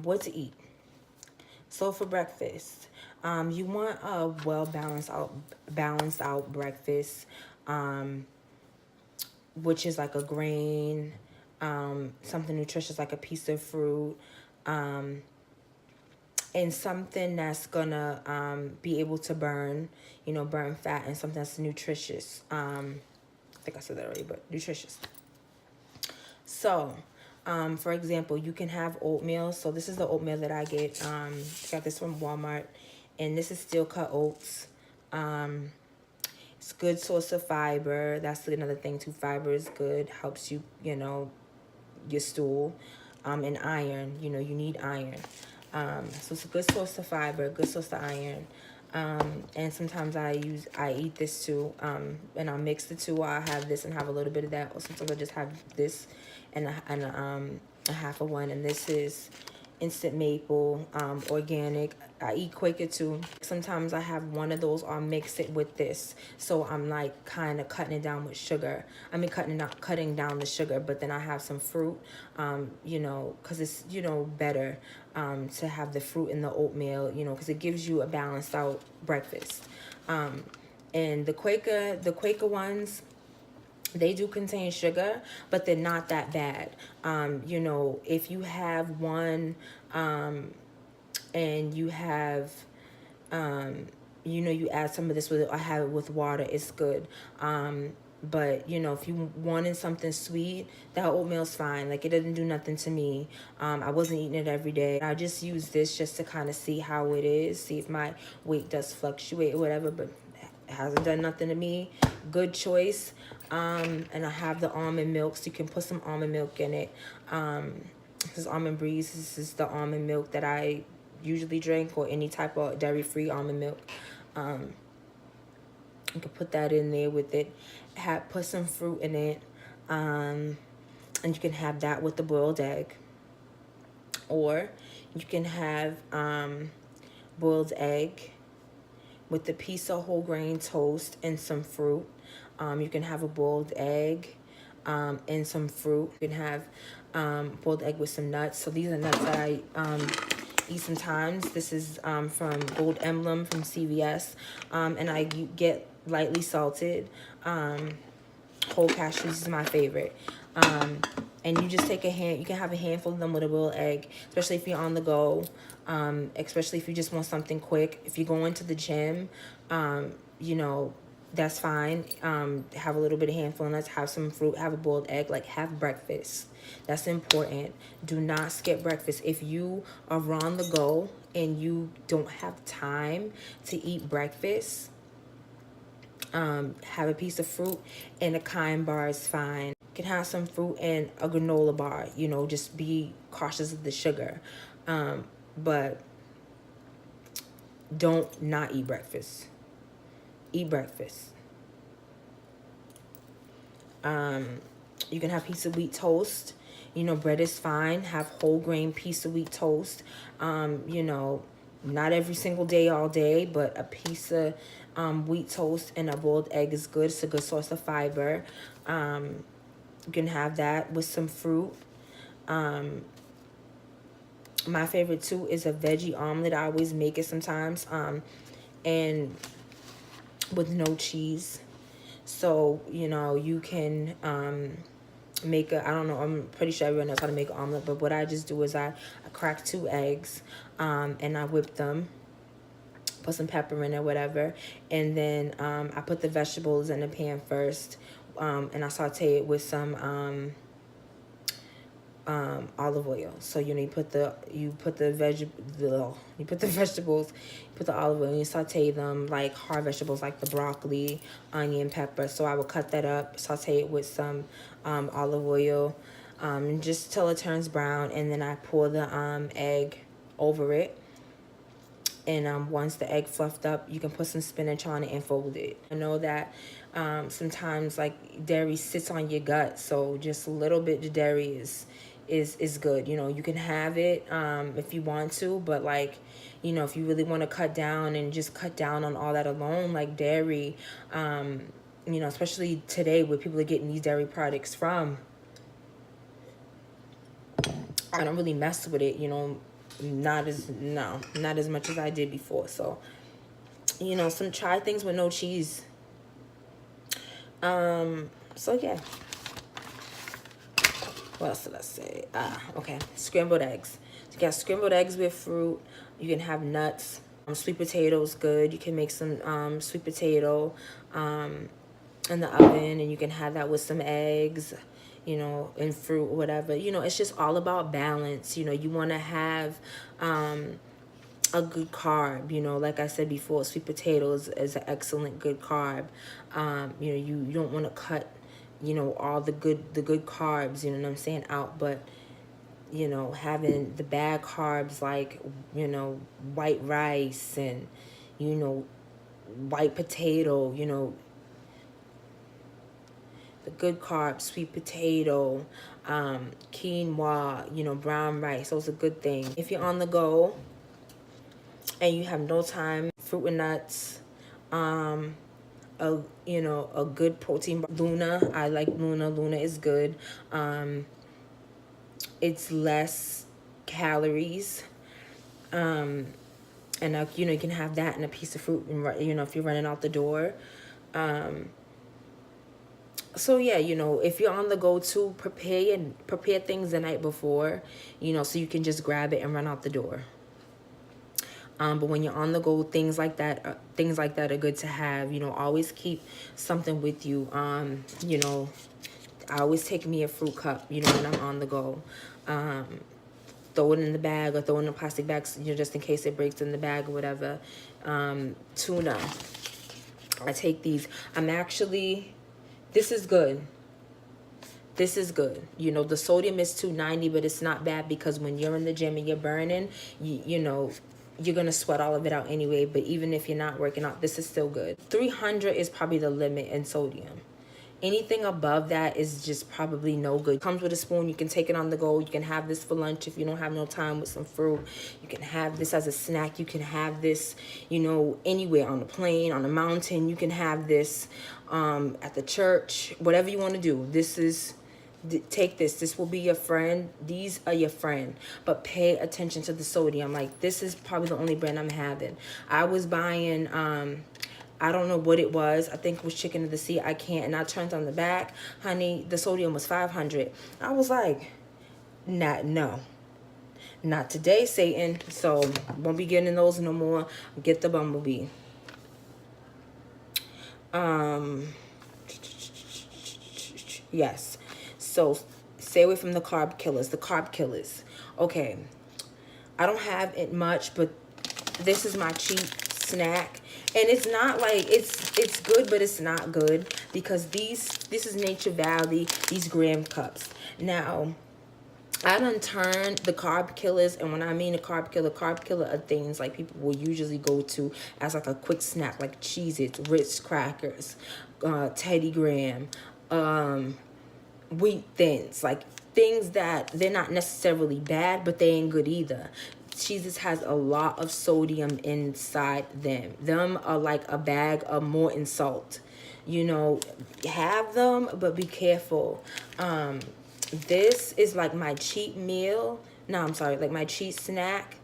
What to eat? So for breakfast, you want a well balanced out breakfast, um, which is like a grain, something nutritious like a piece of fruit, um, and something that's gonna be able to burn, burn fat, and something that's nutritious. I think I said that already, but nutritious. So, for example, you can have oatmeal. So this is the oatmeal that I get. Got this from Walmart, and this is steel cut oats. It's good source of fiber. That's another thing too. Fiber is good. Helps you, your stool. And iron. You need iron. So it's a good source of fiber. Good source of iron. And sometimes I eat this too. And I'll mix the two. I'll have this and have a little bit of that. Or sometimes I just have this and a half of one. And this is instant maple, organic. I eat Quaker too. Sometimes I have one of those or mix it with this. So I'm like kind of cutting it down with sugar. I mean, cutting down the sugar, but then I have some fruit, because it's, better to have the fruit in the oatmeal, because it gives you a balanced out breakfast. And the Quaker ones, they do contain sugar, but they're not that bad. If you have one, and you have, you add some of this with it, or have it with water, it's good. But, if you wanted something sweet, that oatmeal's fine. Like, it doesn't do nothing to me. I wasn't eating it every day. I just use this just to kind of see how it is, see if my weight does fluctuate or whatever, but it hasn't done nothing to me. Good choice. And I have the almond milk, so you can put some almond milk in it. This is Almond Breeze. This is the almond milk that I usually drink, or any type of dairy-free almond milk. You can put that in there with it. Put some fruit in it. And you can have that with the boiled egg. Or you can have boiled egg with a piece of whole grain toast and some fruit. You can have a boiled egg and some fruit. You can have boiled egg with some nuts. So these are nuts that I eat sometimes. This is from Gold Emblem from CVS. And I get lightly salted. Whole cashews is my favorite. And you just take you can have a handful of them with a boiled egg, especially if you're on the go, especially if you just want something quick. If you go into the gym, that's fine. Have a little bit of handful of nuts, have some fruit, have a boiled egg, like have breakfast. That's important. Do not skip breakfast. If you are on the go and you don't have time to eat breakfast, have a piece of fruit and a Kind bar is fine. You can have some fruit and a granola bar, just be cautious of the sugar. But don't not eat breakfast. Eat breakfast. You can have piece of wheat toast. Bread is fine. Have whole grain piece of wheat toast. Not every single day, all day, but a piece of wheat toast and a boiled egg is good. It's a good source of fiber. You can have that with some fruit. My favorite too is a veggie omelet. I always make it sometimes, and with no cheese. So, you can make I don't know, I'm pretty sure everyone knows how to make an omelet, but what I just do is I crack 2 eggs, and I whip them, put some pepper in it, whatever, and then I put the vegetables in the pan first, and I saute it with some olive oil. So you put the vegetables, you put the olive oil, and you saute them like hard vegetables, like the broccoli, onion, pepper. So I would cut that up, saute it with some olive oil, just till it turns brown, and then I pour the egg over it. And once the egg fluffed up, you can put some spinach on it and fold it. I know that sometimes like dairy sits on your gut, so just a little bit of dairy is good. You can have it if you want to, but like, if you really want to cut down and just cut down on all that alone, like dairy, especially today where people are getting these dairy products from, I don't really mess with it. not as much as I did before. So, you know, try things with no cheese. So yeah. What else did I say? Okay. Scrambled eggs. So you got scrambled eggs with fruit. You can have nuts. Sweet potatoes, good. You can make some sweet potato in the oven, and you can have that with some eggs, you know, and fruit, whatever. You know, it's just all about balance. You know, you want to have a good carb. You know, like I said before, sweet potatoes is an excellent good carb. You know, you don't want to cut, you know, all the good carbs, you know what I'm saying, out, but you know, having the bad carbs like, you know, white rice and, you know, white potato, you know, the good carbs, sweet potato, quinoa, you know, brown rice, those are good things. If you're on the go and you have no time, fruit and nuts, you know, a good protein bar. Luna, I like Luna. Luna is good. It's less calories. And you know, you can have that and a piece of fruit, and you know, if you're running out the door. So yeah, you know, if you're on the go to, prepare things the night before, you know, so you can just grab it and run out the door. But when you're on the go, things like that are good to have. You know, always keep something with you. You know, I always take me a fruit cup, you know, when I'm on the go. Throw it in the bag or throw it in a plastic bag, you know, just in case it breaks in the bag or whatever. Tuna. I take these. This is good. This is good. You know, the sodium is 290, but it's not bad because when you're in the gym and you're burning, you know, you're going to sweat all of it out anyway. But even if you're not working out, this is still good. 300 is probably the limit in sodium. Anything above that is just probably no good. Comes with a spoon. You can take it on the go. You can have this for lunch if you don't have no time with some fruit. You can have this as a snack. You can have this, you know, anywhere, on the plane, on the mountain. You can have this at the church, whatever you want to do. Take this. This will be your friend. These are your friend. But pay attention to the sodium. Like, this is probably the only brand I'm having. I was buying, I don't know what it was. I think it was Chicken of the Sea. I can't. And I turned on the back. Honey, the sodium was 500. I was like, no. Not today, Satan. So, won't be getting those no more. Get the Bumblebee. Yes. So, stay away from the carb killers. The carb killers. Okay. I don't have it much, but this is my cheap snack. And it's not like, it's good, but it's not good. Because this is Nature Valley, these graham cups. Now, I done turned the carb killers, and when I mean a carb killer are things like people will usually go to as like a quick snack, like Cheez-Its, Ritz crackers, Teddy Graham, Wheat Thins, like things that they're not necessarily bad, but they ain't good either. Cheez-Its has a lot of sodium inside them. Them are like a bag of molten salt. You know, have them, but be careful. This is like my cheat meal. No, I'm sorry, like my cheat snack.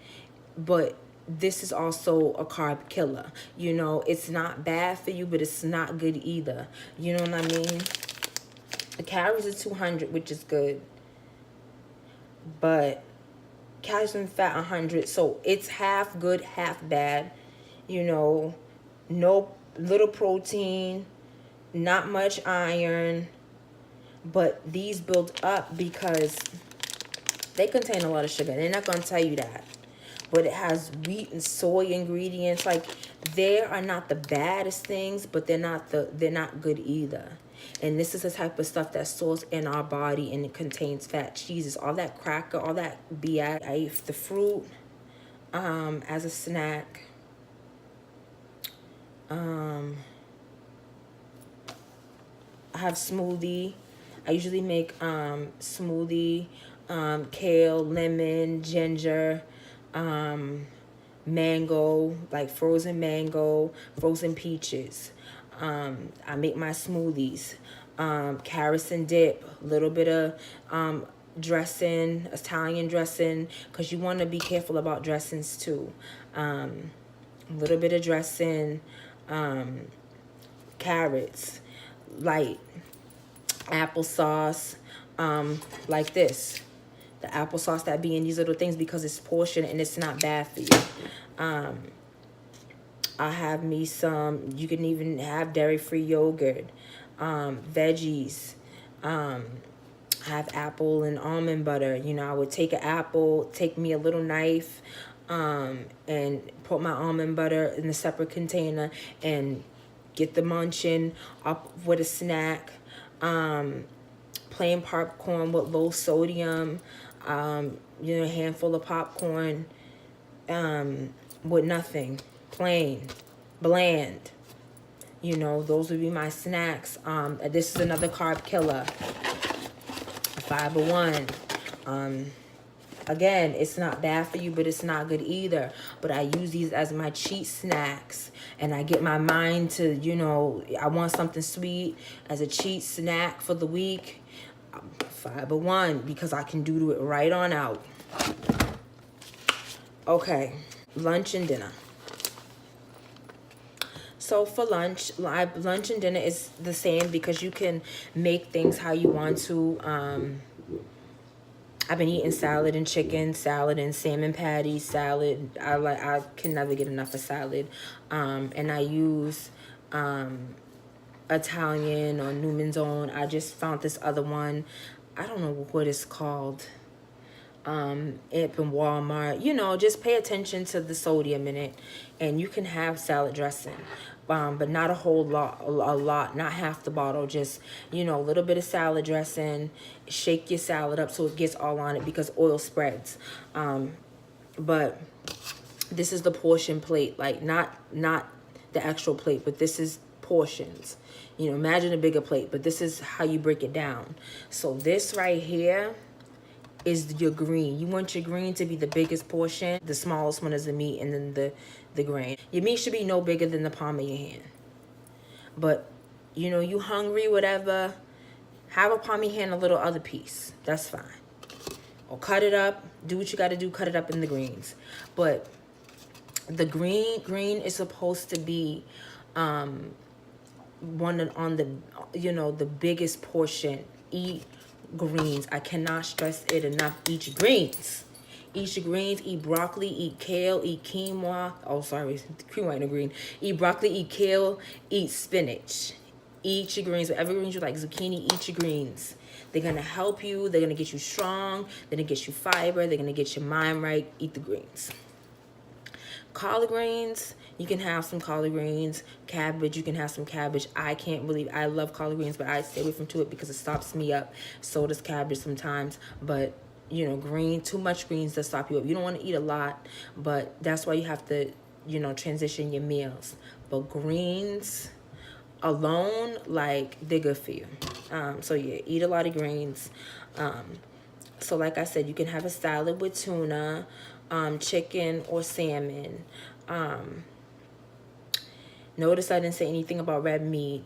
But this is also a carb killer. You know, it's not bad for you, but it's not good either. You know what I mean? The calories are 200, which is good. But calories and fat 100. So it's half good, half bad. You know, no, little protein, not much iron. But these build up because they contain a lot of sugar. They're not going to tell you that. But it has wheat and soy ingredients. Like, they are not the baddest things, but they're not good either. And this is the type of stuff that stores in our body, and it contains fat. Cheeses, all that cracker, all that BS. I eat the fruit as a snack. I have smoothie. I usually make smoothie, kale, lemon, ginger, mango, like frozen mango, frozen peaches. I make my smoothies. Carrots and dip, a little bit of dressing, Italian dressing, because you want to be careful about dressings too. A little bit of dressing, carrots, light, applesauce, like this. The applesauce that be in these little things, because it's portioned and it's not bad for you. I have me some, you can even have dairy-free yogurt, veggies, have apple and almond butter. You know, I would take an apple, take me a little knife, and put my almond butter in a separate container and get the munching up with a snack. Plain popcorn with low sodium, you know, a handful of popcorn, with nothing, plain, bland. You know, those would be my snacks. This is another carb killer, fiber one. Again, it's not bad for you, but it's not good either. But I use these as my cheat snacks. And I get my mind to, you know, I want something sweet as a cheat snack for the week. Fiber one, because I can do it right on out. Okay, lunch and dinner. So for lunch and dinner is the same, because you can make things how you want to. I've been eating salad and chicken, salad and salmon patties, salad. I can never get enough of salad. And I use Italian or Newman's Own. I just found this other one. I don't know what it's called. Up in Walmart. You know, just pay attention to the sodium in it, and you can have salad dressing. But not a whole lot, a lot, not half the bottle, just, you know, a little bit of salad dressing. Shake your salad up so it gets all on it, because oil spreads. But this is the portion plate, like not the actual plate, but this is portions. You know, imagine a bigger plate, but this is how you break it down. So this right here is your green. You want your green to be the biggest portion. The smallest one is the meat, and then the grain. Your meat should be no bigger than the palm of your hand. But, you know, you hungry, whatever, have a palm of your hand, a little other piece. That's fine. Or cut it up. Do what you got to do. Cut it up in the greens. But the green is supposed to be one on the, you know, the biggest portion. Eat greens. I cannot stress it enough. Eat greens. Eat your greens. Eat broccoli. Eat kale. Eat quinoa. Oh, sorry. Quinoa ain't a green. Eat broccoli. Eat kale. Eat spinach. Eat your greens. Whatever greens you like. Zucchini. Eat your greens. They're going to help you. They're going to get you strong. They're going to get you fiber. They're going to get your mind right. Eat the greens. Collard greens, you can have some collard greens. Cabbage, you can have some cabbage. I love collard greens, but I stay away from it because it stops me up. So does cabbage sometimes. But, you know, too much greens does stop you up. You don't want to eat a lot, but that's why you have to, you know, transition your meals. But greens alone, like, they're good for you. So yeah, eat a lot of greens. So like I said, you can have a salad with tuna, chicken or salmon. Notice I didn't say anything about red meat,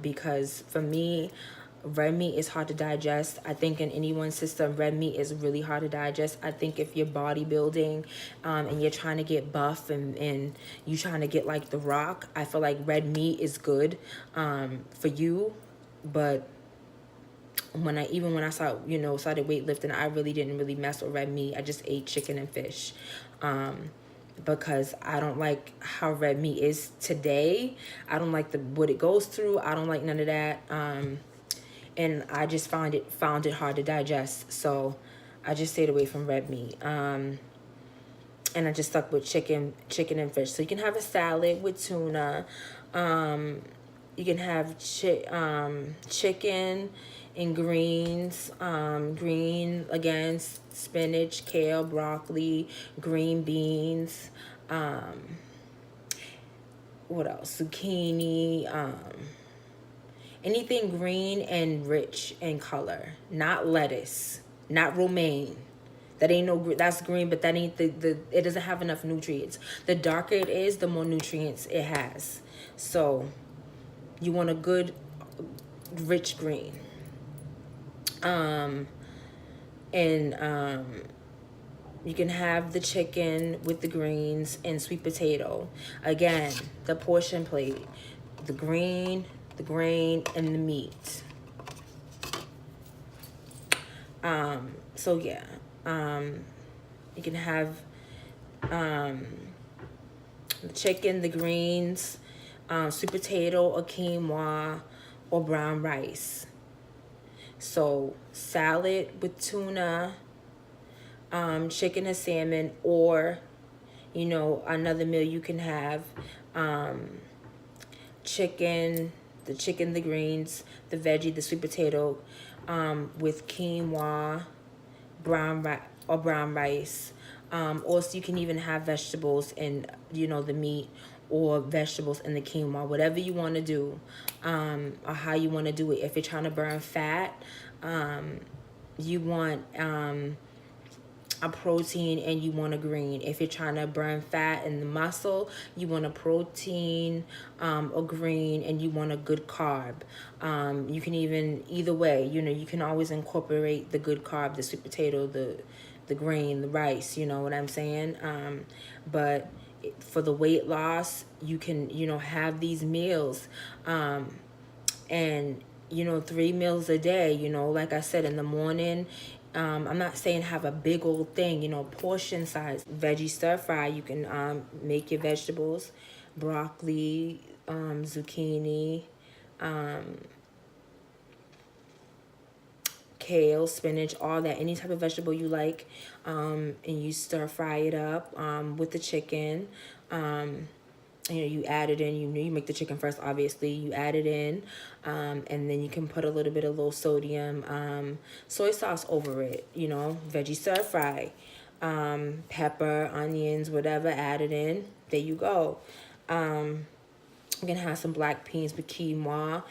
because for me, red meat is hard to digest. I think in anyone's system, red meat is really hard to digest. I think if you're bodybuilding, and you're trying to get buff and you're trying to get like The Rock, I feel like red meat is good, for you. But when I started weightlifting, I really didn't really mess with red meat. I just ate chicken and fish, because I don't like how red meat is today. I don't like what it goes through. I don't like none of that. And I just found it hard to digest. So I just stayed away from red meat. And I just stuck with chicken and fish. So you can have a salad with tuna. You can have chicken and greens. Green, again, spinach, kale, broccoli, green beans. What else? Zucchini. Anything green and rich in color. Not lettuce. Not romaine. That ain't that's green, but that ain't it doesn't have enough nutrients. The darker it is, the more nutrients it has. So you want a good, rich green. And you can have the chicken with the greens and sweet potato. Again, the portion plate, the green, the grain, and the meat. So yeah, you can have the chicken, the greens, sweet potato or quinoa or brown rice. So salad with tuna, chicken and salmon, or you know, another meal you can have chicken, the greens, the veggie, the sweet potato, with quinoa, brown rice. Also, you can even have vegetables and, you know, the meat, or vegetables and the quinoa, whatever you want to do, or how you want to do it. If you're trying to burn fat, you want a protein and you want a green. If you're trying to burn fat and the muscle, you want a protein, a green, and you want a good carb. You can even, either way, you know, you can always incorporate the good carb, the sweet potato, the grain, the rice, you know what I'm saying? But for the weight loss, you can, you know, have these meals, and, you know, 3 meals a day, you know, like I said, in the morning. I'm not saying have a big old thing, you know, portion size. Veggie stir fry, you can make your vegetables, broccoli, zucchini, kale, spinach, all that, any type of vegetable you like, and you stir fry it up with the chicken. You know, you add it in, you know, you make the chicken first, obviously, you add it in, and then you can put a little bit of low sodium soy sauce over it, you know, veggie stir fry, pepper, onions, whatever, add it in, there you go. You can have some black beans with quinoa,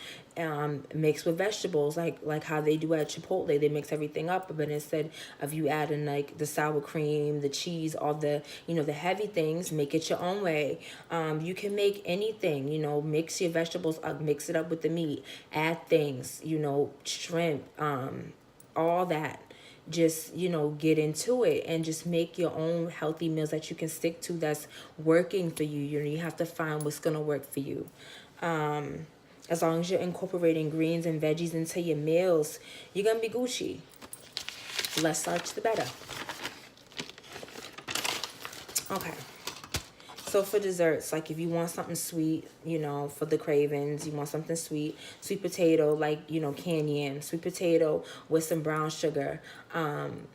mixed with vegetables, like how they do at Chipotle. They mix everything up, but instead of you adding like the sour cream, the cheese, all the, you know, the heavy things, make it your own way. You can make anything, you know, mix your vegetables up, mix it up with the meat, add things, you know, shrimp, all that. Just, you know, get into it and just make your own healthy meals that you can stick to, that's working for you. You know, you have to find what's gonna work for you. As long as you're incorporating greens and veggies into your meals, you're gonna be Gucci. Less starch, the better. Okay. So for desserts, like if you want something sweet, you know, for the cravings, you want something sweet, sweet potato, like, you know, canned yam, sweet potato with some brown sugar. And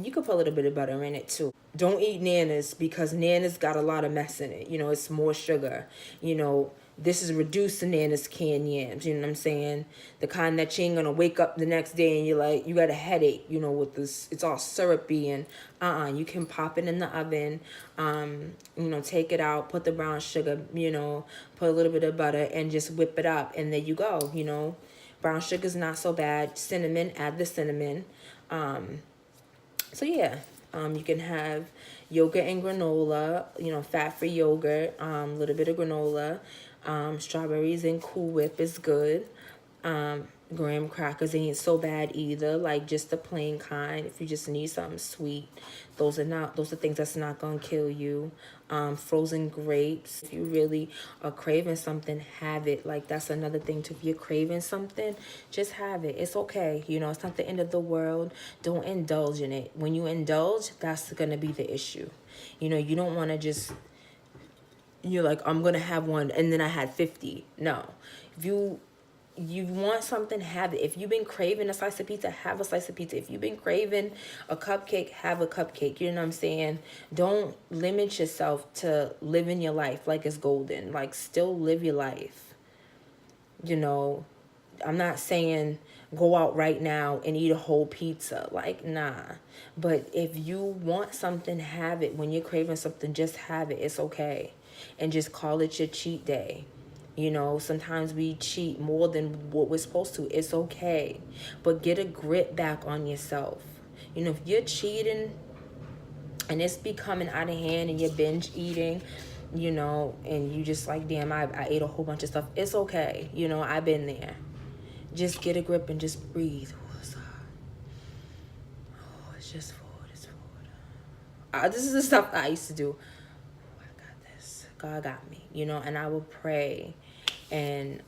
you could put a little bit of butter in it too. Don't eat nanas, because nanas got a lot of mess in it. You know, it's more sugar. You know, this is reduced to nanas canned yams. You know what I'm saying? The kind that you ain't gonna wake up the next day and you're like, you got a headache, you know, with this, it's all syrupy, and you can pop it in the oven, you know, take it out, put the brown sugar, you know, put a little bit of butter and just whip it up, and there you go, you know. Brown sugar's not so bad. Cinnamon, add the cinnamon. So yeah, you can have yogurt and granola, you know, fat-free yogurt, a little bit of granola, strawberries and Cool Whip is good. Graham crackers ain't so bad either, like just the plain kind. If you just need something sweet, those are things that's not gonna kill you. Frozen grapes, if you really are craving something, have it. Like, that's another thing too. If you're craving something, just have it. It's okay, you know, it's not the end of the world. Don't indulge in it. When you indulge, that's gonna be the issue. You know, you don't want to just, you're like, I'm gonna have one and then I had 50. No. If you want something, have it. If you've been craving a slice of pizza, have a slice of pizza. If you've been craving a cupcake, have a cupcake. You know what I'm saying? Don't limit yourself to living your life like it's golden. Like, still live your life. You know, I'm not saying go out right now and eat a whole pizza. Like, nah. But if you want something, have it. When you're craving something, just have it. It's okay. And just call it your cheat day. You know, sometimes we cheat more than what we're supposed to. It's okay. But get a grip back on yourself. You know, if you're cheating and it's becoming out of hand and you're binge eating, you know, and you just like, damn, I ate a whole bunch of stuff. It's okay. You know, I've been there. Just get a grip and just breathe. It's just food. It's food. This is the stuff I used to do. Oh, I got this. God got me, you know, and I will pray, and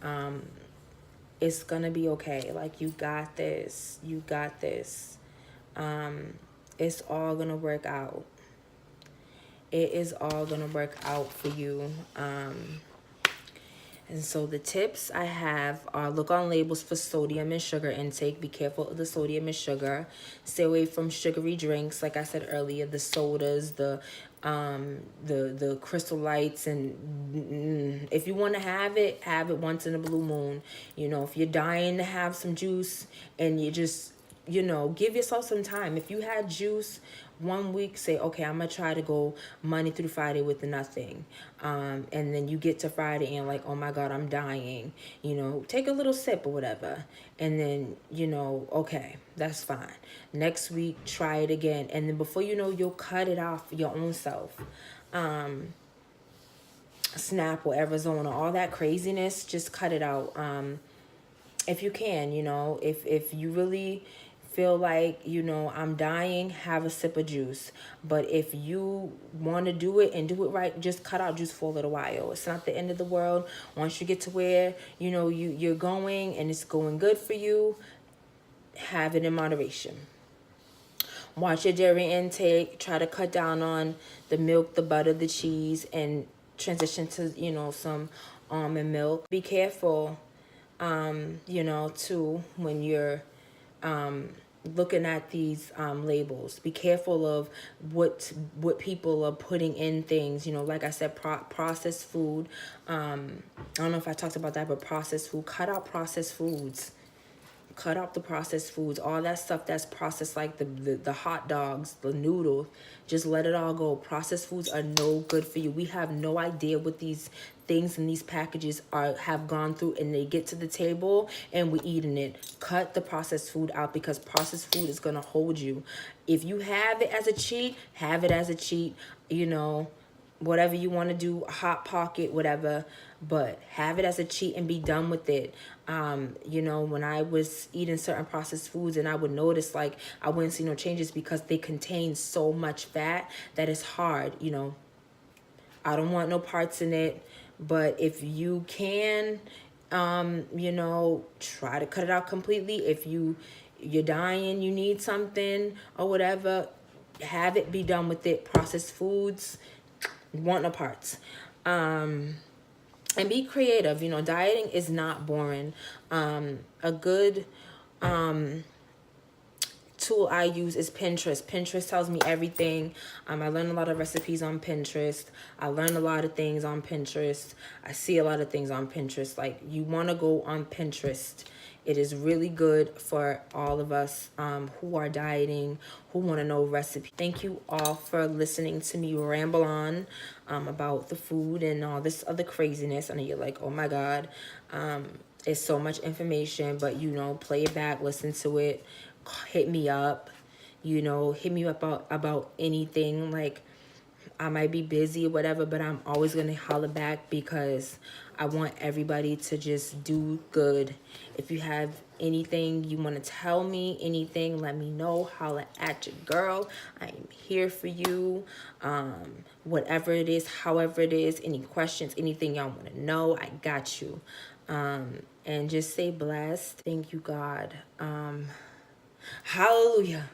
it's gonna be okay. Like, you got this. You got this. It's all gonna work out. It is all gonna work out for you. And so the tips I have are: look on labels for sodium and sugar intake. Be careful of the sodium and sugar. Stay away from sugary drinks. Like I said earlier, the sodas, the Crystal Lights, and if you want to have it once in a blue moon. You know, if you're dying to have some juice and you just, you know, give yourself some time. If you had juice 1 week, say, okay, I'm gonna try to go Monday through Friday with nothing, and then you get to Friday and like, oh my God, I'm dying, you know, take a little sip or whatever, and then, you know, okay, that's fine. Next week, try it again, and then before you know, you'll cut it off your own self. Snap or Arizona, all that craziness, just cut it out. If you can, you know, if you really feel like, you know, I'm dying, have a sip of juice. But if you want to do it and do it right, just cut out juice for a little while. It's not the end of the world. Once you get to where, you know, you're going and it's going good for you, have it in moderation. Watch your dairy intake. Try to cut down on the milk, the butter, the cheese, and transition to, you know, some almond milk. Be careful, you know, too, when you're looking at these labels. Be careful of what people are putting in things, you know, like I said, processed food. I don't know if I talked about that, but processed food. Cut out processed foods. Cut out the processed foods, all that stuff that's processed, like the hot dogs, the noodles. Just let it all go. Processed foods are no good for you. We have no idea what these things in these packages have gone through, and they get to the table and we're eating it. Cut the processed food out, because processed food is gonna hold you. If you have it as a cheat, have it as a cheat. You know, whatever you want to do, hot pocket, whatever, but have it as a cheat and be done with it. You know, when I was eating certain processed foods and I would notice, like, I wouldn't see no changes because they contain so much fat that it's hard, you know. I don't want no parts in it, but if you can, you know, try to cut it out completely. If you're dying, you need something or whatever, have it, be done with it. Processed foods, want no parts. And be creative. You know, dieting is not boring. A good tool I use is Pinterest. Pinterest tells me everything. I learn a lot of recipes on Pinterest. I learn a lot of things on Pinterest. I see a lot of things on Pinterest. Like, you want to go on Pinterest. It is really good for all of us who are dieting, who want to know recipes. Thank you all for listening to me ramble on about the food and all this other craziness. I know you're like, oh my God, it's so much information, but, you know, play it back, listen to it, hit me up, you know, hit me up about anything. Like, I might be busy or whatever, but I'm always going to holler back, because I want everybody to just do good. If you have anything you want to tell me, anything, let me know. Holler at your girl. I am here for you. Whatever it is, however it is, any questions, anything y'all want to know, I got you. And just stay blessed. Thank you, God. Hallelujah.